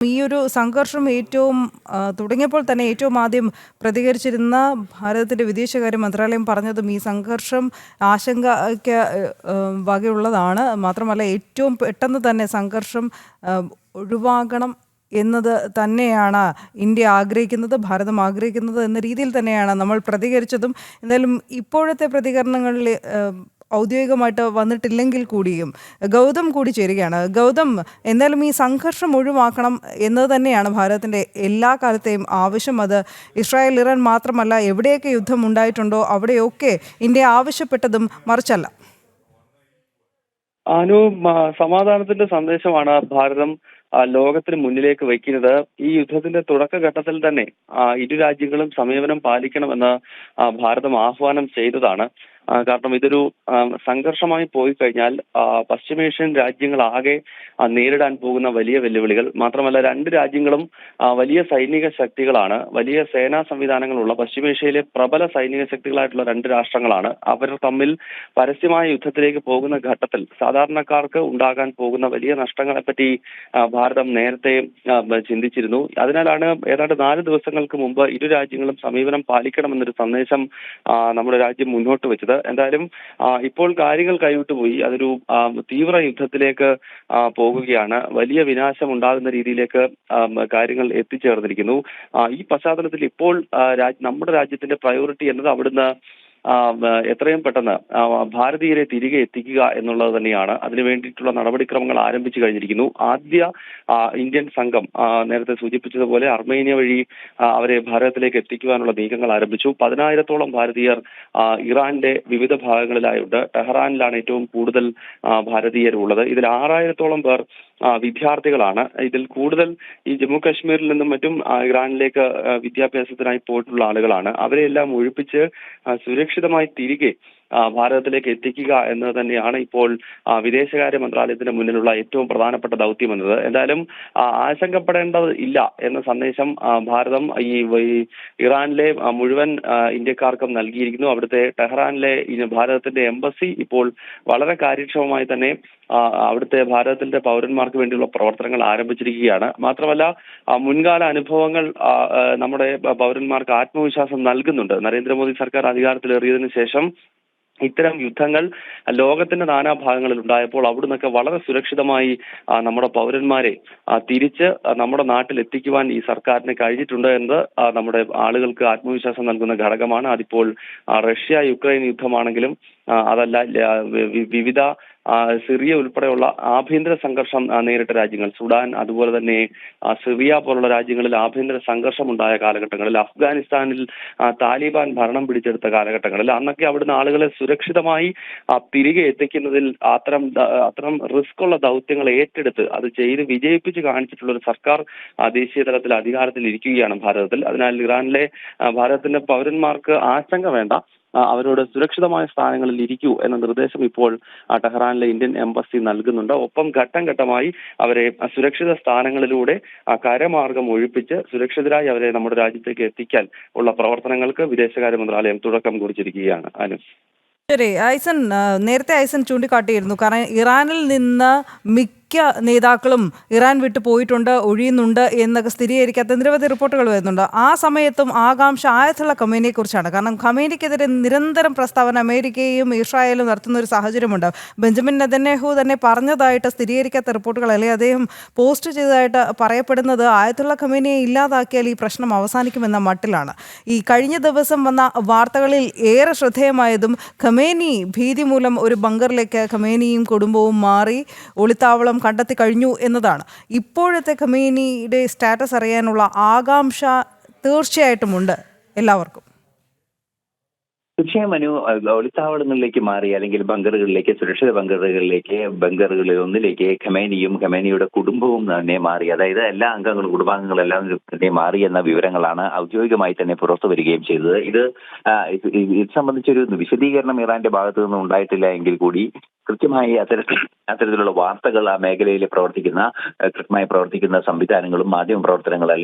ഈ ഒരു സംഘർഷം തുടങ്ങിയപ്പോൾ തന്നെ ഏറ്റവും ആദ്യം പ്രതികരിച്ചിരുന്ന ഭാരതത്തിന്റെ വിദേശകാര്യ മന്ത്രാലയം പറഞ്ഞതും ഈ സംഘർഷം ആശങ്കയ്ക്ക് വകയുള്ളതാണ്. മാത്രമല്ല ഏറ്റവും പെട്ടെന്ന് തന്നെ സംഘർഷം ഒഴിവാകണം എന്നത് തന്നെയാണ് ഇന്ത്യ ആഗ്രഹിക്കുന്നത്, ഭാരതം ആഗ്രഹിക്കുന്നത് എന്ന രീതിയിൽ തന്നെയാണ് നമ്മൾ പ്രതികരിച്ചതും. എന്തായാലും ഇപ്പോഴത്തെ പ്രതികരണങ്ങളിൽ ഔദ്യോഗികമായിട്ട് വന്നിട്ടില്ലെങ്കിൽ കൂടിയും ഗൗതം കൂടി ചേരുകയാണ്. ഗൗതം, എന്തായാലും ഈ സംഘർഷം ഒഴിവാക്കണം എന്നത് തന്നെയാണ് ഭാരതത്തിന്റെ എല്ലാ കാലത്തെയും ആവശ്യം. അത് ഇസ്രായേൽ ഇറാൻ മാത്രമല്ല, എവിടെയൊക്കെ യുദ്ധം ഉണ്ടായിട്ടുണ്ടോ അവിടെയൊക്കെ ഇന്ത്യ ആവശ്യപ്പെട്ടതും മറിച്ചല്ല. സമാധാനത്തിന്റെ സന്ദേശമാണ് ഭാരതം ലോകത്തിന് മുന്നിലേക്ക് വയ്ക്കുന്നത്. ഈ യുദ്ധത്തിന്റെ തുടക്കഘട്ടത്തിൽ തന്നെ ഇരു രാജ്യങ്ങളും സമീപനം പാലിക്കണമെന്ന് ഭാരതം ആഹ്വാനം ചെയ്തതാണ്. കാരണം ഇതൊരു സംഘർഷമായി പോയി കഴിഞ്ഞാൽ പശ്ചിമേഷ്യൻ രാജ്യങ്ങളാകെ നേരിടാൻ പോകുന്ന വലിയ വെല്ലുവിളികൾ. മാത്രമല്ല രണ്ട് രാജ്യങ്ങളും വലിയ സൈനിക ശക്തികളാണ്, വലിയ സേനാ സംവിധാനങ്ങളുള്ള പശ്ചിമേഷ്യയിലെ പ്രബല സൈനിക ശക്തികളായിട്ടുള്ള രണ്ട് രാഷ്ട്രങ്ങളാണ്. അവർ തമ്മിൽ പരസ്യമായ യുദ്ധത്തിലേക്ക് പോകുന്ന ഘട്ടത്തിൽ സാധാരണക്കാർക്ക് ഉണ്ടാകാൻ പോകുന്ന വലിയ നഷ്ടങ്ങളെപ്പറ്റി ഭാരതം നേരത്തെ ചിന്തിച്ചിരുന്നു. അതിനാലാണ് ഏതാണ്ട് 4 ദിവസങ്ങൾക്ക് മുമ്പ് ഇരു രാജ്യങ്ങളും സമീപനം പാലിക്കണമെന്നൊരു സന്ദേശം നമ്മുടെ രാജ്യം മുന്നോട്ട് വെച്ചത്. എന്തായാലും ഇപ്പോൾ കാര്യങ്ങൾ കൈവിട്ടുപോയി. അതൊരു തീവ്ര യുദ്ധത്തിലേക്ക് പോകുകയാണ്. വലിയ വിനാശം ഉണ്ടാകുന്ന രീതിയിലേക്ക് കാര്യങ്ങൾ എത്തിച്ചേർന്നിരിക്കുന്നു. ഈ പശ്ചാത്തലത്തിൽ ഇപ്പോൾ നമ്മുടെ രാജ്യത്തിന്റെ പ്രയോറിറ്റി എന്നത് അവിടുന്ന് എത്രയും പെട്ടെന്ന് ഭാരതീയരെ തിരികെ എത്തിക്കുക എന്നുള്ളത് തന്നെയാണ്. അതിനു വേണ്ടിയിട്ടുള്ള നടപടിക്രമങ്ങൾ ആരംഭിച്ചു കഴിഞ്ഞിരിക്കുന്നു. ആദ്യ ഇന്ത്യൻ സംഘം നേരത്തെ സൂചിപ്പിച്ചതുപോലെ അർമേനിയ വഴി അവരെ ഭാരതത്തിലേക്ക് എത്തിക്കുവാനുള്ള നീക്കങ്ങൾ ആരംഭിച്ചു. 10,000-ഓളം ഭാരതീയർ ഇറാന്റെ വിവിധ ഭാഗങ്ങളിലായുണ്ട്. ടെഹ്റാനിലാണ് ഏറ്റവും കൂടുതൽ ഭാരതീയരുള്ളത്. ഇതിൽ 6,000-ഓളം പേർ വിദ്യാർത്ഥികളാണ്. ഇതിൽ കൂടുതൽ ഈ ജമ്മു കാശ്മീരിൽ നിന്നും മറ്റും ഇറാനിലേക്ക് വിദ്യാഭ്യാസത്തിനായി പോയിട്ടുള്ള ആളുകളാണ്. അവരെല്ലാം ഒഴിപ്പിച്ച് സുരക്ഷിതമായി തിരികെ ഭാരതത്തിലേക്ക് എത്തിക്കുക എന്നത് തന്നെയാണ് ഇപ്പോൾ വിദേശകാര്യ മന്ത്രാലയത്തിന് മുന്നിലുള്ള ഏറ്റവും പ്രധാനപ്പെട്ട ദൗത്യം എന്നത്. എന്തായാലും ആശങ്കപ്പെടേണ്ടത് ഇല്ല എന്ന സന്ദേശം ഭാരതം ഈ ഇറാനിലെ മുഴുവൻ ഇന്ത്യക്കാർക്കും നൽകിയിരിക്കുന്നു. അവിടുത്തെ ടെഹ്റാനിലെ ഭാരതത്തിന്റെ എംബസി ഇപ്പോൾ വളരെ കാര്യക്ഷമമായി തന്നെ അവിടുത്തെ ഭാരതത്തിന്റെ പൗരന്മാർക്ക് വേണ്ടിയുള്ള പ്രവർത്തനങ്ങൾ ആരംഭിച്ചിരിക്കുകയാണ്. മാത്രമല്ല മുൻകാല അനുഭവങ്ങൾ നമ്മുടെ പൗരന്മാർക്ക് ആത്മവിശ്വാസം നൽകുന്നുണ്ട്. നരേന്ദ്രമോദി സർക്കാർ അധികാരത്തിലേറിയതിനു ശേഷം ഇത്തരം യുദ്ധങ്ങൾ ലോകത്തിന്റെ നാനാഭാഗങ്ങളിൽ ഉണ്ടായപ്പോൾ അവിടുന്നൊക്കെ വളരെ സുരക്ഷിതമായി നമ്മുടെ പൗരന്മാരെ തിരിച്ച് നമ്മുടെ നാട്ടിൽ എത്തിക്കുവാൻ ഈ സർക്കാരിന് കഴിഞ്ഞിട്ടുണ്ട് എന്നത് നമ്മുടെ ആളുകൾക്ക് ആത്മവിശ്വാസം നൽകുന്ന ഘടകമാണ്. അതിപ്പോൾ റഷ്യ യുക്രൈൻ യുദ്ധമാണെങ്കിലും അതല്ല വിവിധ സിറിയ ഉൾപ്പെടെയുള്ള ആഭ്യന്തര സംഘർഷം നേരിട്ട രാജ്യങ്ങൾ, സുഡാൻ, അതുപോലെ തന്നെ സിറിയ പോലുള്ള രാജ്യങ്ങളിൽ ആഭ്യന്തര സംഘർഷം ഉണ്ടായ കാലഘട്ടങ്ങളിൽ, അഫ്ഗാനിസ്ഥാനിൽ താലിബാൻ ഭരണം പിടിച്ചെടുത്ത കാലഘട്ടങ്ങളിൽ അന്നൊക്കെ അവിടുന്ന് ആളുകളെ സുരക്ഷിതമായി തിരികെ എത്തിക്കുന്നതിൽ അത്തരം റിസ്ക് ഉള്ള ദൗത്യങ്ങൾ ഏറ്റെടുത്ത് അത് ചെയ്ത് വിജയിപ്പിച്ച് കാണിച്ചിട്ടുള്ള ഒരു സർക്കാർ ദേശീയ തലത്തിൽ അധികാരത്തിൽ ഇരിക്കുകയാണ് ഭാരതത്തിൽ. അതിനാൽ ഇറാനിലെ ഭാരതത്തിന്റെ പൗരന്മാർക്ക് ആശങ്ക വേണ്ട, അവരോട് സുരക്ഷിതമായ സ്ഥാനങ്ങളിൽ ഇരിക്കൂ എന്ന നിർദ്ദേശം ഇപ്പോൾ ടെഹ്റാനിലെ ഇന്ത്യൻ എംബസി നൽകുന്നുണ്ട്. ഒപ്പം ഘട്ടം ഘട്ടമായി അവരെ സുരക്ഷിത സ്ഥാനങ്ങളിലൂടെ കരമാർഗം ഒഴിപ്പിച്ച് സുരക്ഷിതരായി അവരെ നമ്മുടെ രാജ്യത്തേക്ക് എത്തിക്കാൻ ഉള്ള പ്രവർത്തനങ്ങൾക്ക് വിദേശകാര്യ മന്ത്രാലയം തുടക്കം കുറിച്ചിരിക്കുകയാണ്. ശരി, നേരത്തെ ഐസൻ ചൂണ്ടിക്കാട്ടിയിരുന്നു. കാരണം ഇറാനിൽ നിന്ന് മിക്ക നേതാക്കളും ഇറാൻ വിട്ടു പോയിട്ടുണ്ട്, ഒഴിയുന്നുണ്ട് എന്നൊക്കെ സ്ഥിരീകരിക്കാത്ത നിരവധി റിപ്പോർട്ടുകൾ വരുന്നുണ്ട്. ആ സമയത്തും ആകാംക്ഷ ആയത്തുള്ള ഖമേനിയെ കുറിച്ചാണ്. കാരണം ഖമേനിക്കെതിരെ നിരന്തരം പ്രസ്താവന അമേരിക്കയും ഇസ്രായേലും നടത്തുന്ന ഒരു സാഹചര്യമുണ്ട്. ബെഞ്ചമിൻ നെതന്യാഹു തന്നെ പറഞ്ഞതായിട്ട് സ്ഥിരീകരിക്കാത്ത റിപ്പോർട്ടുകൾ, അല്ലെങ്കിൽ അദ്ദേഹം പോസ്റ്റ് ചെയ്തതായിട്ട് പറയപ്പെടുന്നത് ആയത്തുള്ള ഖമേനിയെ ഇല്ലാതാക്കിയാൽ ഈ പ്രശ്നം അവസാനിക്കുമെന്ന മട്ടിലാണ്. ഈ കഴിഞ്ഞ ദിവസം വന്ന വാർത്തകളിൽ ഏറെ ശ്രദ്ധേയമായതും ഖമേനി ഭീതി മൂലം ഒരു ബങ്കറിലേക്ക് ഖമേനിയും കുടുംബവും മാറി ഒളിത്താവളം കണ്ടെത്തി കഴിഞ്ഞു എന്നതാണ്. ഇപ്പോഴത്തെ ഖമേനിയുടെ സ്റ്റാറ്റസ് അറിയാനുള്ള ആകാംക്ഷ തീർച്ചയായിട്ടുമുണ്ട് എല്ലാവർക്കും. തീർച്ചയായും ഒളിത്താവളങ്ങളിലേക്ക് മാറി, അല്ലെങ്കിൽ ബങ്കറുകളിലേക്ക്, സുരക്ഷിത ബങ്കറുകളിൽ ഒന്നിലേക്ക് ഖമേനിയും ഖമേനിയുടെ കുടുംബവും തന്നെ മാറി. അതായത് എല്ലാ അംഗങ്ങളും, കുടുംബാംഗങ്ങളെല്ലാം തന്നെ മാറി എന്ന വിവരങ്ങളാണ് ഔദ്യോഗികമായി തന്നെ പുറത്തു വരികയും ചെയ്തത്. ഇത് സംബന്ധിച്ചൊരു വിശദീകരണം ഇറാന്റെ ഭാഗത്തു നിന്നും ഉണ്ടായിട്ടില്ല എങ്കിൽ കൂടി കൃത്യമായി അത്തരത്തിലുള്ള വാർത്തകൾ ആ മേഖലയിൽ കൃത്യമായി പ്രവർത്തിക്കുന്ന സംവിധാനങ്ങളും മാധ്യമ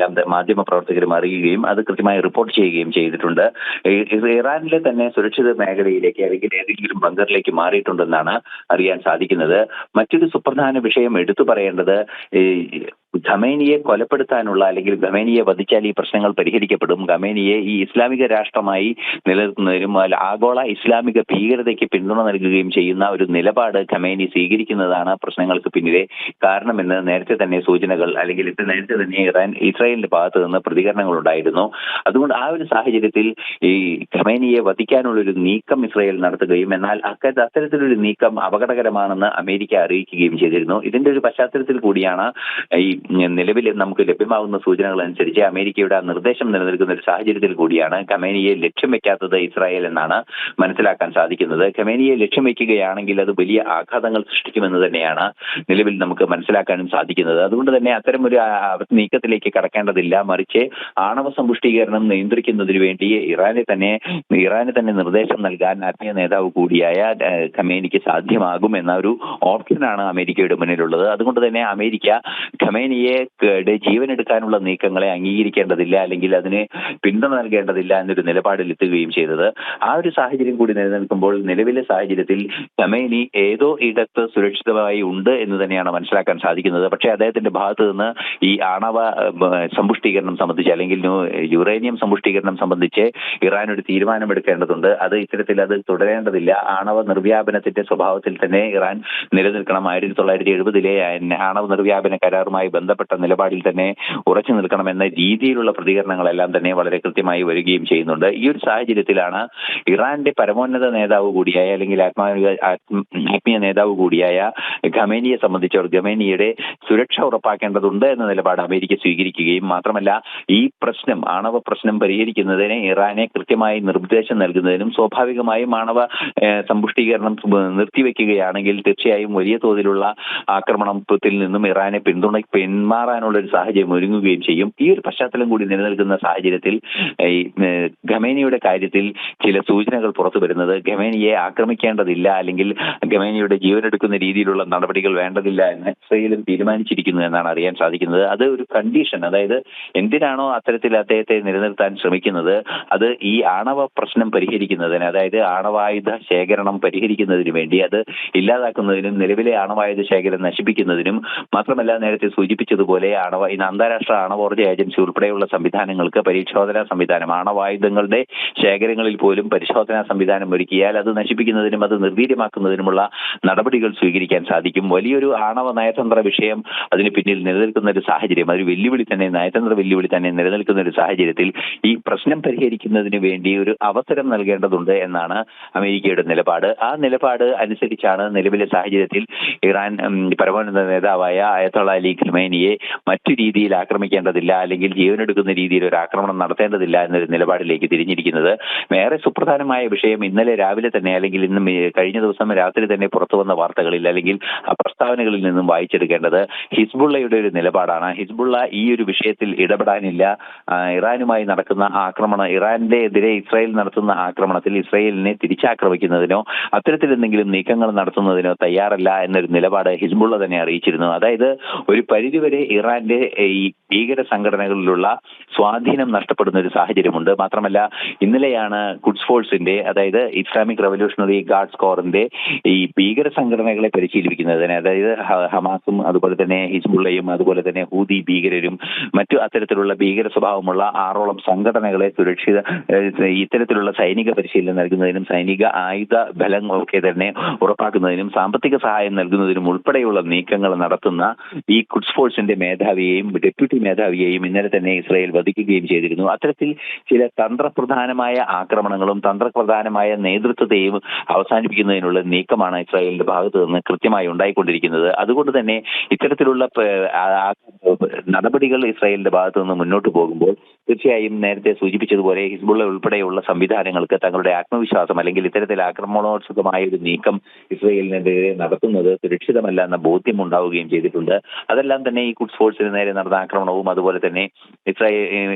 പ്രവർത്തകരും അറിയുകയും അത് കൃത്യമായി റിപ്പോർട്ട് ചെയ്യുകയും ചെയ്തിട്ടുണ്ട്. ഇറാനിലെ തന്നെ സുരക്ഷിത മേഖലയിലേക്ക് അല്ലെങ്കിൽ ഏതെങ്കിലും ബങ്കറിലേക്ക് മാറിയിട്ടുണ്ടെന്നാണ് അറിയാൻ സാധിക്കുന്നത്. മറ്റൊരു സുപ്രധാന വിഷയം എടുത്തു പറയേണ്ടത്, ഖമേനിയെ കൊലപ്പെടുത്താനുള്ള അല്ലെങ്കിൽ ഖമേനിയെ വധിച്ചാൽ ഈ പ്രശ്നങ്ങൾ പരിഹരിക്കപ്പെടും, ഖമേനിയെ ഈ ഇസ്ലാമിക രാഷ്ട്രമായി നിലനിർത്തുന്നതിനും ആഗോള ഇസ്ലാമിക ഭീകരതയ്ക്ക് പിന്തുണ നൽകുകയും ചെയ്യുന്ന ഒരു നിലപാട് ഖമേനി സ്വീകരിക്കുന്നതാണ് പ്രശ്നങ്ങൾക്ക് പിന്നിലെ കാരണമെന്ന് നേരത്തെ തന്നെ സൂചനകൾ അല്ലെങ്കിൽ നേരത്തെ തന്നെ ഇസ്രായേലിന്റെ ഭാഗത്ത് നിന്ന് പ്രതികരണങ്ങൾ ഉണ്ടായിരുന്നു. അതുകൊണ്ട് ആ ഒരു സാഹചര്യത്തിൽ ഈ ഖമേനിയെ വധിക്കാനുള്ള ഒരു നീക്കം ഇസ്രായേൽ നടത്തുകയും എന്നാൽ അത്തരത്തിലൊരു നീക്കം അപകടകരമാണെന്ന് അമേരിക്ക അറിയിക്കുകയും ചെയ്തിരുന്നു. ഇതിന്റെ ഒരു പശ്ചാത്തലത്തിൽ കൂടിയാണ് ഈ നിലവിൽ നമുക്ക് ലഭ്യമാകുന്ന സൂചനകൾ അനുസരിച്ച് അമേരിക്കയുടെ ആ നിർദ്ദേശം നിലനിൽക്കുന്ന ഒരു സാഹചര്യത്തിൽ കൂടിയാണ് ഖമേനിയെ ലക്ഷ്യം വെക്കാത്തത് ഇസ്രായേൽ എന്നാണ് മനസ്സിലാക്കാൻ സാധിക്കുന്നത്. ഖമേനിയെ ലക്ഷ്യം വെക്കുകയാണെങ്കിൽ അത് വലിയ ആഘാതങ്ങൾ സൃഷ്ടിക്കുമെന്ന് തന്നെയാണ് നിലവിൽ നമുക്ക് മനസ്സിലാക്കാനും സാധിക്കുന്നത്. അതുകൊണ്ട് തന്നെ അത്തരം ഒരു നീക്കത്തിലേക്ക് കടക്കേണ്ടതില്ല, മറിച്ച് ആണവ സമ്പുഷ്ടീകരണം നിയന്ത്രിക്കുന്നതിന് വേണ്ടി ഇറാന് തന്നെ നിർദ്ദേശം നൽകാൻ ആത്മീയ നേതാവ് കൂടിയായ ഖമേനിക്ക് സാധ്യമാകും എന്ന ഒരു ഓപ്ഷനാണ് അമേരിക്കയുടെ മുന്നിലുള്ളത്. അതുകൊണ്ട് തന്നെ അമേരിക്ക ഖമേനിയെ ജീവനെടുക്കാനുള്ള നീക്കങ്ങളെ അംഗീകരിക്കേണ്ടതില്ല അല്ലെങ്കിൽ അതിന് പിന്തുണ നൽകേണ്ടതില്ല എന്നൊരു നിലപാടിൽ എത്തുകയും ചെയ്തത്. ആ ഒരു സാഹചര്യം കൂടി നിലനിൽക്കുമ്പോൾ നിലവിലെ സാഹചര്യത്തിൽ ഖമേനി ഏതോ ഇടത്ത് സുരക്ഷിതമായി ഉണ്ട് എന്ന് തന്നെയാണ് മനസ്സിലാക്കാൻ സാധിക്കുന്നത്. പക്ഷേ അദ്ദേഹത്തിന്റെ ഭാഗത്ത് നിന്ന് ഈ ആണവ സമ്പുഷ്ടീകരണം സംബന്ധിച്ച് അല്ലെങ്കിൽ യുറേനിയം സമ്പുഷ്ടീകരണം സംബന്ധിച്ച് ഇറാൻ ഒരു തീരുമാനമെടുക്കേണ്ടതുണ്ട്. ഇത്തരത്തിൽ അത് തുടരേണ്ടതില്ല. ആണവ നിർവ്യാപനത്തിന്റെ സ്വഭാവത്തിൽ തന്നെ ഇറാൻ നിലനിൽക്കണം. 1970-ലെ ആണവ നിർവ്യാപന കരാറുമായി ബന്ധപ്പെട്ട നിലപാടിൽ തന്നെ ഉറച്ചു നിൽക്കണമെന്ന രീതിയിലുള്ള പ്രതികരണങ്ങളെല്ലാം തന്നെ വളരെ കൃത്യമായി വരികയും ചെയ്യുന്നുണ്ട്. ഈ ഒരു സാഹചര്യത്തിലാണ് ഇറാന്റെ പരമോന്നത നേതാവ് കൂടിയായ അല്ലെങ്കിൽ ആത്മീയ നേതാവ് കൂടിയായ ഖമേനിയെ സംബന്ധിച്ചവർ ഖമേനിയുടെ സുരക്ഷ ഉറപ്പാക്കേണ്ടതുണ്ട് എന്ന നിലപാട് അമേരിക്ക സ്വീകരിക്കുകയും മാത്രമല്ല ഈ പ്രശ്നം ആണവ പ്രശ്നം പരിഹരിക്കുന്നതിന് ഇറാനെ കൃത്യമായി നിർദ്ദേശം നൽകുന്നതിനും സ്വാഭാവികമായും ആണവ സമ്പുഷ്ടീകരണം നിർത്തിവെക്കുകയാണെങ്കിൽ തീർച്ചയായും വലിയ തോതിലുള്ള ആക്രമണത്തിൽ നിന്നും ഇറാനെ പിന്മാറാനുള്ള ഒരു സാഹചര്യം ഒരുങ്ങുകയും ചെയ്യും. ഈ ഒരു പശ്ചാത്തലം കൂടി നിലനിൽക്കുന്ന സാഹചര്യത്തിൽ ഈ ഖമേനിയുടെ കാര്യത്തിൽ ചില സൂചനകൾ പുറത്തു വരുന്നത് ഖമേനിയെ ആക്രമിക്കേണ്ടതില്ല അല്ലെങ്കിൽ ഖമേനിയുടെ ജീവനെടുക്കുന്ന രീതിയിലുള്ള നടപടികൾ വേണ്ടതില്ല എന്ന് ഇസ്രായേലും തീരുമാനിച്ചിരിക്കുന്നു എന്നാണ് അറിയാൻ സാധിക്കുന്നത്. അത് ഒരു കണ്ടീഷൻ, അതായത് എന്തിനാണോ അത്തരത്തിൽ അദ്ദേഹത്തെ നിലനിർത്താൻ ശ്രമിക്കുന്നത് അത് ഈ ആണവ പ്രശ്നം പരിഹരിക്കുന്നതിന്, അതായത് ആണവായുധ ശേഖരണം പരിഹരിക്കുന്നതിന് വേണ്ടി, അത് ഇല്ലാതാക്കുന്നതിനും നിലവിലെ ആണവായുധ ശേഖരം നശിപ്പിക്കുന്നതിനും മാത്രമല്ല നേരത്തെ സൂചിപ്പിച്ചതുപോലെ അന്താരാഷ്ട്ര ആണവോർജ്ജ ഏജൻസി ഉൾപ്പെടെയുള്ള സംവിധാനങ്ങൾക്ക് പരിശോധനാ സംവിധാനം, ആണവായുധങ്ങളുടെ ശേഖരങ്ങളിൽ പോലും പരിശോധനാ സംവിധാനം ഒരുക്കിയാൽ അത് നശിപ്പിക്കുന്നതിനും അത് നിർവീര്യമാക്കുന്നതിനുമുള്ള നടപടികൾ സ്വീകരിക്കാൻ സാധിക്കും. വലിയൊരു ആണവ നയതന്ത്ര വിഷയം അതിന് പിന്നിൽ നിലനിൽക്കുന്ന ഒരു സാഹചര്യം, അതൊരു നയതന്ത്ര വെല്ലുവിളി തന്നെ നിലനിൽക്കുന്ന ഒരു സാഹചര്യത്തിൽ ഈ പ്രശ്നം പരിഹരിക്കുന്നതിന് വേണ്ടി ഒരു അവസരം നൽകേണ്ടതുണ്ട് എന്നാണ് അമേരിക്കയുടെ നിലപാട്. ആ നിലപാട് അനുസരിച്ചാണ് നിലവിലെ സാഹചര്യത്തിൽ ഇറാൻ പരമോന്നത നേതാവായ അയതൊള്ള അലി ഖമേനിയെ മറ്റു രീതിയിൽ ആക്രമിക്കേണ്ടതില്ല അല്ലെങ്കിൽ ജീവനെടുക്കുന്ന രീതിയിൽ ഒരു ആക്രമണം നടത്തേണ്ടതില്ല എന്നൊരു നിലപാടിലേക്ക് തിരിഞ്ഞിരിക്കുന്നത്. വേറെ സുപ്രധാനമായ വിഷയം ഇന്നലെ രാവിലെ തന്നെ അല്ലെങ്കിൽ ഇന്നും കഴിഞ്ഞ ദിവസം രാത്രി തന്നെ പുറത്തു വന്ന വാർത്തകളിൽ അല്ലെങ്കിൽ ആ പ്രസ്താവനകളിൽ നിന്നും വായിച്ചെടുക്കേണ്ടത് ഹിസ്ബുള്ളയുടെ ഒരു നിലപാടാണ്. ഹിസ്ബുള്ള ഈ ഒരു വിഷയത്തിൽ ഇടപെടാനില്ല. ഇറാനുമായി നടക്കുന്ന ഇറാന്റെ എതിരെ ഇസ്രായേൽ നടത്തുന്ന ആക്രമണത്തിൽ ഇസ്രായേലിനെ തിരിച്ചാക്രമിക്കുന്നതിനോ അത്തരത്തിൽ എന്തെങ്കിലും നീക്കങ്ങൾ നടത്തുന്നതിനോ തയ്യാറല്ല എന്നൊരു നിലപാട് ഹിസ്ബുള്ള തന്നെ അറിയിച്ചിരുന്നു. അതായത് ഒരു പരിധിവരെ ഇറാന്റെ ഈ ഭീകര സംഘടനകളിലുള്ള സ്വാധീനം നഷ്ടപ്പെടുന്ന ഒരു സാഹചര്യമുണ്ട്. മാത്രമല്ല ഇന്നലെയാണ് ഖുദ്സ് ഫോഴ്സിന്റെ, അതായത് ഇസ്ലാമിക് റവല്യൂഷണറി ഗാർഡ്സ് കോറിന്റെ ഈ ഭീകര സംഘടനകളെ പരിശീലിപ്പിക്കുന്നതിന്, അതായത് ഹമാസും അതുപോലെ തന്നെ ഹിസ്ബുള്ളയും അതുപോലെ തന്നെ ഹൂതി ഭീകരരും മറ്റു അത്തരത്തിലുള്ള ഭീകര സ്വഭാവമുള്ള 6ഓളം സംഘടനകളെ ഇത്തരത്തിലുള്ള സൈനിക പരിശീലനം നൽകുന്നതിനും സൈനിക ആയുധ ബലം ഒക്കെ തന്നെ ഉറപ്പാക്കുന്നതിനും സാമ്പത്തിക സഹായം നൽകുന്നതിനും ഉൾപ്പെടെയുള്ള നീക്കങ്ങൾ നടത്തുന്ന ഈ ഖുദ്സ് ഫോഴ്സിന്റെ മേധാവിയെയും ഡെപ്യൂട്ടി മേധാവിയെയും ഇന്നലെ തന്നെ ഇസ്രായേൽ വധിക്കുകയും ചെയ്തിരുന്നു. അത്തരത്തിൽ ചില തന്ത്രപ്രധാനമായ ആക്രമണങ്ങളും തന്ത്രപ്രധാനമായ നേതൃത്വത്തെയും അവസാനിപ്പിക്കുന്നതിനുള്ള നീക്കമാണ് ഇസ്രായേലിന്റെ ഭാഗത്ത് നിന്ന് കൃത്യമായി ഉണ്ടായിക്കൊണ്ടിരിക്കുന്നത്. അതുകൊണ്ട് തന്നെ ഇത്തരത്തിലുള്ള നടപടികൾ ഇസ്രായേലിന്റെ ഭാഗത്ത് നിന്ന് മുന്നോട്ട് പോകുമ്പോൾ തീർച്ചയായും നേരത്തെ സൂചിപ്പിച്ചതുപോലെ ഹിസ്ബുള്ള ഉൾപ്പെടെയുള്ള സംവിധാനങ്ങൾക്ക് തങ്ങളുടെ ആത്മവിശ്വാസം അല്ലെങ്കിൽ ഇത്തരത്തിൽ ആക്രമണോത്സുകമായ ഒരു നീക്കം ഇസ്രായേലിനെതിരെ നടത്തുന്നത് സുരക്ഷിതമല്ല എന്ന ബോധ്യം ഉണ്ടാവുകയും ചെയ്തിട്ടുണ്ട്. അതെല്ലാം തന്നെ ഈ ഖുദ്സ് ഫോഴ്സിന് നേരെ നടന്ന ആക്രമണവും അതുപോലെ തന്നെ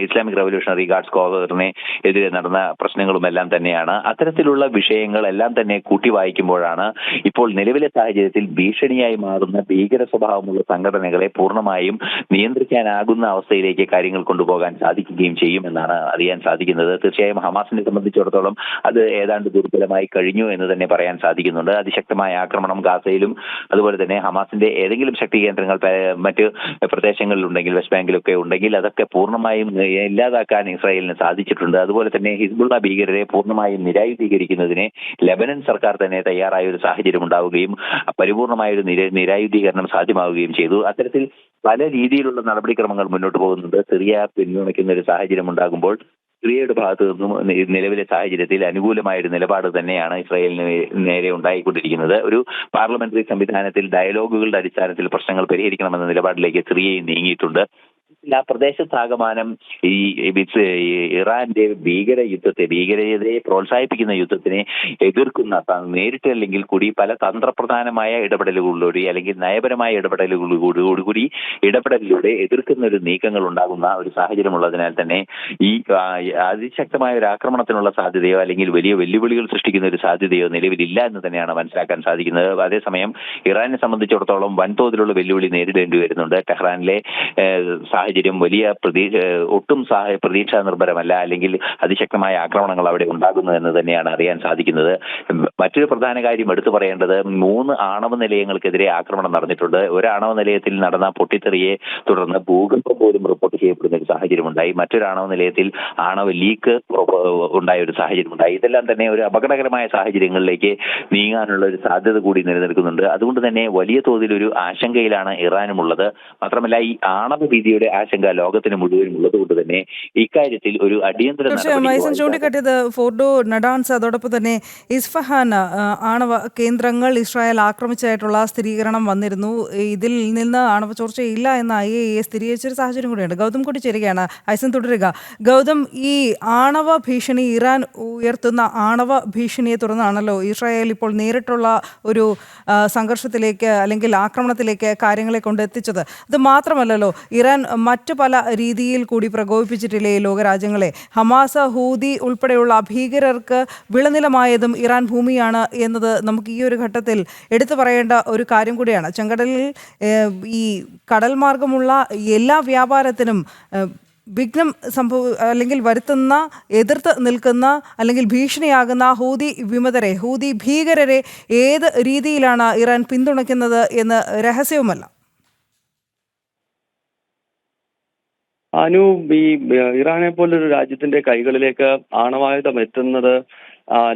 ഇസ്ലാമിക് റവല്യൂഷണറി ഗാർഡ്സ് കോറിനെ എതിരെ നടന്ന പ്രശ്നങ്ങളും എല്ലാം തന്നെയാണ്. അത്തരത്തിലുള്ള വിഷയങ്ങളെല്ലാം തന്നെ കൂട്ടി വായിക്കുമ്പോഴാണ് ഇപ്പോൾ നിലവിലെ സാഹചര്യത്തിൽ ഭീഷണിയായി മാറുന്ന ഭീകര സ്വഭാവമുള്ള സംഘടനകളെ പൂർണ്ണമായും നിയന്ത്രിക്കാനാകുന്ന അവസ്ഥയിലേക്ക് കാര്യങ്ങൾ കൊണ്ടുപോകാൻ സാധിക്കുകയും ഉണ്ടാവുകയും ചെയ്യുമെന്നാണ് അറിയാൻ സാധിക്കുന്നത്. തീർച്ചയായും ഹമാസിനെ സംബന്ധിച്ചിടത്തോളം അത് ഏതാണ്ട് ദുർബലമായി കഴിഞ്ഞു എന്ന് തന്നെ പറയാൻ സാധിക്കുന്നുണ്ട്. അതിശക്തമായ ആക്രമണം ഗാസയിലും അതുപോലെ തന്നെ ഹമാസിന്റെ ഏതെങ്കിലും ശക്തി കേന്ദ്രങ്ങൾ മറ്റ് പ്രദേശങ്ങളിലുണ്ടെങ്കിൽ, വെസ്റ്റ് ബാങ്കിലൊക്കെ ഉണ്ടെങ്കിൽ അതൊക്കെ പൂർണ്ണമായും ഇല്ലാതാക്കാൻ ഇസ്രായേലിന് സാധിച്ചിട്ടുണ്ട്. അതുപോലെ തന്നെ ഹിസ്ബുള്ള ഭീകരരെ പൂർണ്ണമായും നിരായുധീകരിക്കുന്നതിന് ലെബനൻ സർക്കാർ തന്നെ തയ്യാറായ ഒരു സാഹചര്യം ഉണ്ടാവുകയും പരിപൂർണമായ ഒരു നിരായുധീകരണം സാധ്യമാവുകയും ചെയ്തു. അത്തരത്തിൽ പല രീതിയിലുള്ള നടപടിക്രമങ്ങൾ മുന്നോട്ട് പോകുന്നുണ്ട്. സിറിയ പിന്തുണയ്ക്കുന്ന ഒരു സാഹചര്യം ഉണ്ടാകുമ്പോൾ സിറിയയുടെ ഭാഗത്തു നിന്നും നിലവിലെ സാഹചര്യത്തിൽ അനുകൂലമായ ഒരു നിലപാട് തന്നെയാണ് ഇസ്രായേലിന് നേരെ ഉണ്ടായിക്കൊണ്ടിരിക്കുന്നത്. ഒരു പാർലമെന്ററി സംവിധാനത്തിൽ ഡയലോഗുകളുടെ അടിസ്ഥാനത്തിൽ പ്രശ്നങ്ങൾ പരിഹരിക്കണമെന്ന നിലപാടിലേക്ക് സിറിയയും നീങ്ങിയിട്ടുണ്ട്. ആ പ്രദേശത്താകമാനം ഈ ഇറാന്റെ ഭീകരതയെ പ്രോത്സാഹിപ്പിക്കുന്ന യുദ്ധത്തിനെ എതിർക്കുന്ന നേരിട്ട് അല്ലെങ്കിൽ കൂടി പല തന്ത്രപ്രധാനമായ ഇടപെടലുകളിലൂടെ അല്ലെങ്കിൽ നയപരമായ ഇടപെടലിലൂടെ എതിർക്കുന്ന ഒരു നീക്കങ്ങൾ ഉണ്ടാകുന്ന ഒരു സാഹചര്യമുള്ളതിനാൽ തന്നെ ഈ അതിശക്തമായ ഒരു ആക്രമണത്തിനുള്ള സാധ്യതയോ അല്ലെങ്കിൽ വലിയ വെല്ലുവിളികൾ സൃഷ്ടിക്കുന്ന ഒരു സാധ്യതയോ നിലവിലില്ല എന്ന് തന്നെയാണ് മനസ്സിലാക്കാൻ സാധിക്കുന്നത്. അതേസമയം ഇറാനെ സംബന്ധിച്ചിടത്തോളം വൻതോതിലുള്ള വെല്ലുവിളി നേരിടേണ്ടി വരുന്നുണ്ട്. ടെഹ്റാനിലെ സാഹചര്യം വലിയ ഒട്ടും പ്രതീക്ഷാ നിർഭരമല്ല, അല്ലെങ്കിൽ അതിശക്തമായ ആക്രമണങ്ങൾ അവിടെ ഉണ്ടാകുന്നു എന്ന് തന്നെയാണ് അറിയാൻ സാധിക്കുന്നത്. മറ്റൊരു പ്രധാന കാര്യം എടുത്തു പറയേണ്ടത് 3 ആണവ നിലയങ്ങൾക്കെതിരെ ആക്രമണം നടന്നിട്ടുണ്ട്. ഒരു ആണവ നിലയത്തിൽ നടന്ന പൊട്ടിത്തെറിയെ തുടർന്ന് ഭൂകമ്പം പോലും റിപ്പോർട്ട് ചെയ്യപ്പെടുന്ന ഒരു സാഹചര്യമുണ്ടായി. മറ്റൊരു ആണവ നിലയത്തിൽ ആണവ ലീക്ക് ഉണ്ടായ ഒരു സാഹചര്യമുണ്ടായി. ഇതെല്ലാം തന്നെ ഒരു അപകടകരമായ സാഹചര്യങ്ങളിലേക്ക് നീങ്ങാനുള്ള ഒരു സാധ്യത കൂടി നിലനിൽക്കുന്നുണ്ട്. അതുകൊണ്ട് തന്നെ വലിയ തോതിൽ ഒരു ആശങ്കയിലാണ് ഇറാനുമുള്ളത്. മാത്രമല്ല ഈ ആണവ ഭീതിയുടെ ആശങ്ക ലോകത്തിന് മുഴുവനും ഉള്ളതുകൊണ്ട് തന്നെ ഇക്കാര്യത്തിൽ ഒരു അടിയന്തര മൈസൻ ചൂണ്ടിക്കാട്ടിയത് ഫോർഡോ, നഡാൻസ്, അതോടൊപ്പം തന്നെ ഇസ്ഫഹാൻ ആണവ കേന്ദ്രങ്ങൾ ഇസ്രായേൽ ആക്രമിച്ചതായിട്ടുള്ള സ്ഥിരീകരണം വന്നിരുന്നു. ഇതിൽ നിന്ന് ആണവ ചോർച്ചയില്ല എന്ന് IAEA സ്ഥിരീകരിച്ചൊരു സാഹചര്യം കൂടിയുണ്ട്. ഗൗതം കൂടി ചേരുകയാണ്. ഐസൻ തുടരുക. ഗൗതം, ഈ ആണവ ഭീഷണി, ഇറാൻ ഉയർത്തുന്ന ആണവ ഭീഷണിയെ തുടർന്നാണല്ലോ ഇസ്രായേൽ ഇപ്പോൾ നേരിട്ടുള്ള ഒരു സംഘർഷത്തിലേക്ക് അല്ലെങ്കിൽ ആക്രമണത്തിലേക്ക് കാര്യങ്ങളെ കൊണ്ടെത്തിച്ചത്. അത് മാത്രമല്ലല്ലോ, ഇറാൻ മറ്റു പല രീതിയിൽ കൂടി പ്രകോപിപ്പിച്ചിട്ടില്ലേ ലോകരാജ്യങ്ങളെ? ഹമാസ്, ഹൂതി ഉൾപ്പെടെയുള്ള ഭീകരർക്ക് വിളനിലമായതും ഇറാൻ ഭൂമിയാണ് എന്നത് നമുക്ക് ഈ ഒരു ഘട്ടത്തിൽ എടുത്തു പറയേണ്ട ഒരു കാര്യം കൂടിയാണ്. ചെങ്കടലിൽ ഈ കടൽ മാർഗമുള്ള എല്ലാ വ്യാപാരത്തിനും വിഘ്നം അല്ലെങ്കിൽ വരുത്തുന്ന, എതിർത്ത് നിൽക്കുന്ന അല്ലെങ്കിൽ ഭീഷണിയാകുന്ന ഹൂതി വിമതരെ, ഹൂതി ഭീകരരെ ഏത് രീതിയിലാണ് ഇറാൻ പിന്തുണയ്ക്കുന്നത് എന്ന് രഹസ്യവുമല്ല. ഈ ഇറാനെ പോലൊരു രാജ്യത്തിന്റെ കൈകളിലേക്ക് ആണവായുധം എത്തുന്നത്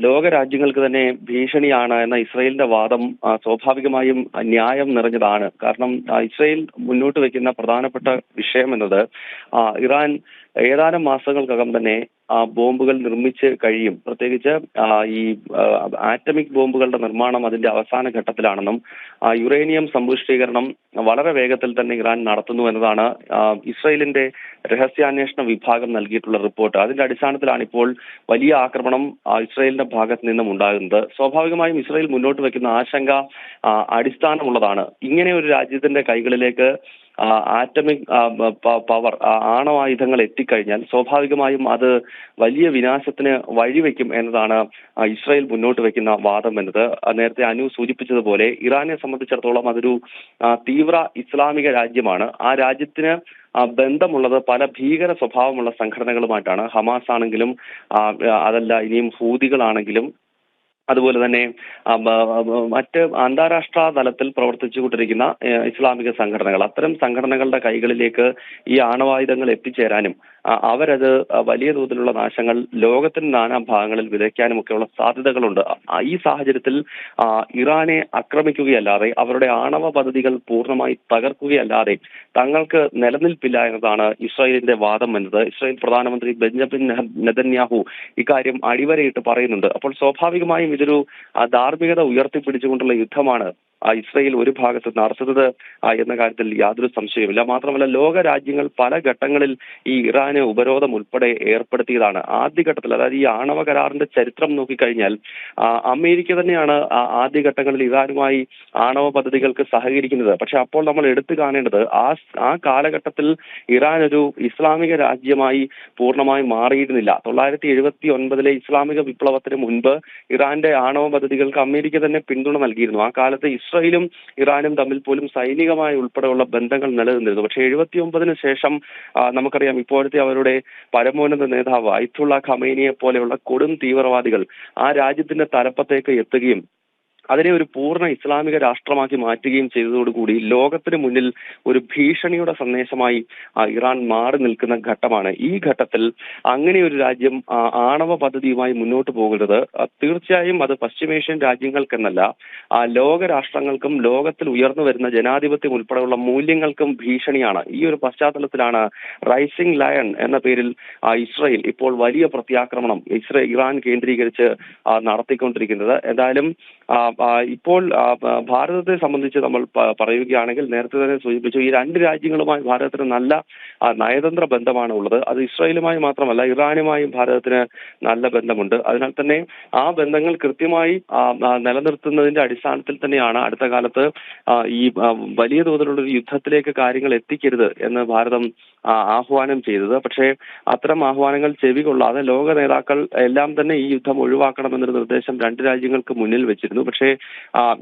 ലോകരാജ്യങ്ങൾക്ക് തന്നെ ഭീഷണിയാണ് എന്ന ഇസ്രയേലിന്റെ വാദം സ്വാഭാവികമായും ന്യായം നിറഞ്ഞതാണ്. കാരണം ഇസ്രയേൽ മുന്നോട്ട് വെക്കുന്ന പ്രധാനപ്പെട്ട വിഷയം എന്നത് ഇറാൻ ഏതാനും മാസങ്ങൾക്കകം തന്നെ ബോംബുകൾ നിർമ്മിച്ച് കഴിയും. പ്രത്യേകിച്ച് ഈ ആറ്റമിക് ബോംബുകളുടെ നിർമ്മാണം അതിന്റെ അവസാന ഘട്ടത്തിലാണെന്നും യുറേനിയം സമ്പുഷ്ടീകരണം വളരെ വേഗത്തിൽ തന്നെ ഇറാൻ നടത്തുന്നു എന്നതാണ് ഇസ്രയേലിന്റെ രഹസ്യാന്വേഷണ വിഭാഗം നൽകിയിട്ടുള്ള റിപ്പോർട്ട്. അതിന്റെ അടിസ്ഥാനത്തിലാണ് ഇപ്പോൾ വലിയ ആക്രമണം ഇസ്രയേലിന്റെ ഭാഗത്ത് നിന്നും ഉണ്ടാകുന്നത്. സ്വാഭാവികമായും ഇസ്രയേൽ മുന്നോട്ട് വെക്കുന്ന ആശങ്ക അടിസ്ഥാനമുള്ളതാണ്. ഇങ്ങനെ ഒരു രാജ്യത്തിന്റെ കൈകളിലേക്ക് ആറ്റമിക് പവർ, ആണവായുധങ്ങൾ എത്തിക്കഴിഞ്ഞാൽ സ്വാഭാവികമായും അത് വലിയ വിനാശത്തിന് വഴിവെക്കും എന്നതാണ് ഇസ്രായേൽ മുന്നോട്ട് വെക്കുന്ന വാദം എന്നത്. നേരത്തെ അനു സൂചിപ്പിച്ചതുപോലെ ഇറാനെ സംബന്ധിച്ചിടത്തോളം അതൊരു തീവ്ര ഇസ്ലാമിക രാജ്യമാണ്. ആ രാജ്യത്തിന് ബന്ധമുള്ളത് പല ഭീകര സ്വഭാവമുള്ള സംഘടനകളുമായിട്ടാണ്. ഹമാസ് ആണെങ്കിലും അതല്ല ഇനിയും ഹൂതികളാണെങ്കിലും അതുപോലെ തന്നെ മറ്റ് അന്താരാഷ്ട്ര തലത്തിൽ പ്രവർത്തിച്ചുകൊണ്ടിരിക്കുന്ന ഇസ്ലാമിക സംഘടനകൾ, അത്തരം സംഘടനകളുടെ കൈകളിലേക്ക് ഈ ആണവായുധങ്ങൾ എത്തിച്ചേരാനും അവരത് വലിയ തോതിലുള്ള നാശങ്ങൾ ലോകത്തിന്റെ നാനാഭാഗങ്ങളിൽ വിതയ്ക്കാനും ഒക്കെയുള്ള സാധ്യതകളുണ്ട്. ഈ സാഹചര്യത്തിൽ ഇറാനെ ആക്രമിക്കുകയല്ലാതെ, അവരുടെ ആണവ പദ്ധതികൾ പൂർണ്ണമായി തകർക്കുകയല്ലാതെ തങ്ങൾക്ക് നിലനിൽപ്പില്ല എന്നതാണ് ഇസ്രായേലിന്റെ വാദം എന്നത് ഇസ്രായേൽ പ്രധാനമന്ത്രി ബെഞ്ചമിൻ നെതന്യാഹു ഇക്കാര്യം അടിവരയിട്ട് പറയുന്നുണ്ട്. അപ്പോൾ സ്വാഭാവികമായും ഇതൊരു ധാർമ്മികത ഉയർത്തിപ്പിടിച്ചുകൊണ്ടുള്ള യുദ്ധമാണ് ഇസ്രായേൽ ഒരു ഭാഗത്ത് നടത്തുന്നത് എന്ന കാര്യത്തിൽ യാതൊരു സംശയവുമില്ല. മാത്രമല്ല ലോകരാജ്യങ്ങൾ പല ഘട്ടങ്ങളിൽ ഈ ഇറാന് ഉപരോധം ഉൾപ്പെടെ ഏർപ്പെടുത്തിയതാണ്. ആദ്യഘട്ടത്തിൽ, അതായത് ഈ ആണവ കരാറിന്റെ ചരിത്രം നോക്കിക്കഴിഞ്ഞാൽ അമേരിക്ക തന്നെയാണ് ആദ്യഘട്ടങ്ങളിൽ ഇറാനുമായി ആണവ പദ്ധതികൾക്ക് സഹകരിക്കുന്നത്. പക്ഷെ അപ്പോൾ നമ്മൾ എടുത്തു കാണേണ്ടത് ആ കാലഘട്ടത്തിൽ ഇറാൻ ഒരു ഇസ്ലാമിക രാജ്യമായി പൂർണ്ണമായി മാറിയിരുന്നില്ല. 1979 ഇസ്ലാമിക വിപ്ലവത്തിന് മുൻപ് ഇറാന്റെ ആണവ പദ്ധതികൾക്ക് അമേരിക്ക തന്നെ പിന്തുണ നൽകിയിരുന്നു. ആ കാലത്ത് ഇസ്രായേലും ഇറാനും തമ്മിൽ പോലും സൈനികമായി ഉൾപ്പെടെയുള്ള ബന്ധങ്ങൾ നിലനിന്നിരുന്നു. പക്ഷേ 79-ന് ശേഷം നമുക്കറിയാം ഇപ്പോഴത്തെ അവരുടെ പരമോന്നത നേതാവ് അയത്തുള്ള ഖമേനിയെ പോലെയുള്ള കൊടും തീവ്രവാദികൾ ആ രാജ്യത്തിന്റെ തലപ്പത്തേക്ക് എത്തുകയും അതിനെ ഒരു പൂർണ്ണ ഇസ്ലാമിക രാഷ്ട്രമാക്കി മാറ്റുകയും ചെയ്തതോടുകൂടി ലോകത്തിന് മുന്നിൽ ഒരു ഭീഷണിയുടെ സന്ദേശമായി ഇറാൻ മാറി നിൽക്കുന്ന ഘട്ടമാണ്. ഈ ഘട്ടത്തിൽ അങ്ങനെ ഒരു രാജ്യം ആണവ പദ്ധതിയുമായി മുന്നോട്ട് പോകുന്നത് തീർച്ചയായും അത് പശ്ചിമേഷ്യൻ രാജ്യങ്ങൾക്കെന്നല്ല ലോക രാഷ്ട്രങ്ങൾക്കും ലോകത്തിൽ ഉയർന്നു വരുന്ന ജനാധിപത്യം ഉൾപ്പെടെയുള്ള മൂല്യങ്ങൾക്കും ഭീഷണിയാണ്. ഈ ഒരു പശ്ചാത്തലത്തിലാണ് റൈസിംഗ് ലയൺ എന്ന പേരിൽ ഇസ്രായേൽ ഇപ്പോൾ വലിയ പ്രത്യാക്രമണം ഇറാൻ കേന്ദ്രീകരിച്ച് നടത്തിക്കൊണ്ടിരിക്കുന്നത്. എന്തായാലും ഇപ്പോൾ ഭാരതത്തെ സംബന്ധിച്ച് നമ്മൾ പറയുകയാണെങ്കിൽ നേരത്തെ തന്നെ സൂചിപ്പിച്ചു, ഈ രണ്ട് രാജ്യങ്ങളുമായി ഭാരതത്തിന് നല്ല നയതന്ത്ര ബന്ധമാണ് ഉള്ളത്. അത് ഇസ്രായേലുമായി മാത്രമല്ല ഇറാനുമായും ഭാരതത്തിന് നല്ല ബന്ധമുണ്ട്. അതിനാൽ തന്നെ ആ ബന്ധങ്ങൾ കൃത്യമായി നിലനിർത്തുന്നതിന്റെ അടിസ്ഥാനത്തിൽ തന്നെയാണ് അടുത്ത കാലത്ത് ഈ വലിയ തോതിലുള്ള ഒരു യുദ്ധത്തിലേക്ക് കാര്യങ്ങൾ എത്തിക്കരുത് എന്ന് ഭാരതം ആഹ്വാനം ചെയ്തത്. പക്ഷേ അത്തരം ആഹ്വാനങ്ങൾ ചെവികൊള്ളാതെ ലോക നേതാക്കൾ എല്ലാം തന്നെ ഈ യുദ്ധം ഒഴിവാക്കണമെന്നൊരു നിർദ്ദേശം രണ്ട് രാജ്യങ്ങൾക്ക് മുന്നിൽ വെച്ചിരുന്നു. പക്ഷേ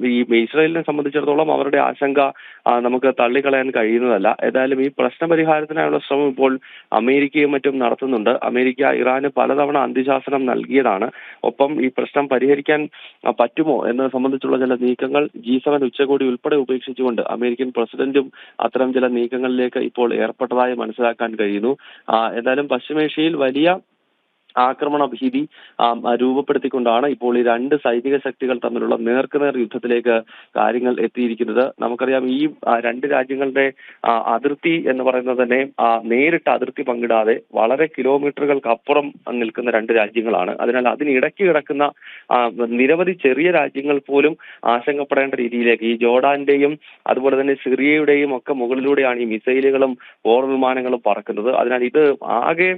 ഈ ഇസ്രായേലിനെ സംബന്ധിച്ചിടത്തോളം അവരുടെ ആശങ്ക നമുക്ക് തള്ളിക്കളയാൻ കഴിയുന്നതല്ല. ഏതായാലും ഈ പ്രശ്ന പരിഹാരത്തിനായുള്ള ശ്രമം ഇപ്പോൾ അമേരിക്കയും മറ്റും നടത്തുന്നുണ്ട്. അമേരിക്ക ഇറാന് പലതവണ അന്ത്യശാസനം നൽകിയതാണ്. ഒപ്പം ഈ പ്രശ്നം പരിഹരിക്കാൻ പറ്റുമോ എന്നത് സംബന്ധിച്ചുള്ള ചില നീക്കങ്ങൾ G7 ഉച്ചകോടി ഉൾപ്പെടെ ഉപേക്ഷിച്ചുകൊണ്ട് അമേരിക്കൻ പ്രസിഡന്റും അത്തരം ചില നീക്കങ്ങളിലേക്ക് ഇപ്പോൾ ഏർപ്പെട്ടതായി മനസ്സിലാക്കാൻ കഴിയുന്നു. എന്തായാലും പശ്ചിമേഷ്യയിൽ വലിയ ആക്രമണ ഭീതി രൂപപ്പെടുത്തിക്കൊണ്ടാണ് ഇപ്പോൾ ഈ രണ്ട് സൈനിക ശക്തികൾ തമ്മിലുള്ള നേർക്കുനേർ യുദ്ധത്തിലേക്ക് കാര്യങ്ങൾ എത്തിയിരിക്കുന്നത്. നമുക്കറിയാം ഈ രണ്ട് രാജ്യങ്ങളുടെ അതിർത്തി എന്ന് പറയുന്നത് തന്നെ നേരിട്ട് അതിർത്തി പങ്കിടാതെ വളരെ കിലോമീറ്ററുകൾക്കപ്പുറം നിൽക്കുന്ന രണ്ട് രാജ്യങ്ങളാണ്. അതിനാൽ അതിനിടയ്ക്ക് കിടക്കുന്ന നിരവധി ചെറിയ രാജ്യങ്ങൾ പോലും ആശങ്കപ്പെടേണ്ട രീതിയിലേക്ക് ഈ ജോർഡാന്റെയും അതുപോലെ തന്നെ സിറിയയുടെയും ഒക്കെ മുകളിലൂടെയാണ് ഈ മിസൈലുകളും പോർ വിമാനങ്ങളും പറക്കുന്നത്. അതിനാൽ ഇത് ആകെ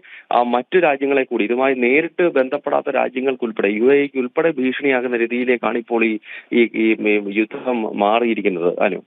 മറ്റു രാജ്യങ്ങളെ കൂടി ഇതുമായി നേരിട്ട് ബന്ധപ്പെടാത്ത രാജ്യങ്ങൾക്കുൾപ്പെടെ UAE ഉൾപ്പെടെ ഭീഷണിയാകുന്ന രീതിയിലേക്കാണ് ഇപ്പോൾ ഈ യുദ്ധം മാറിയിരിക്കുന്നത്. അനു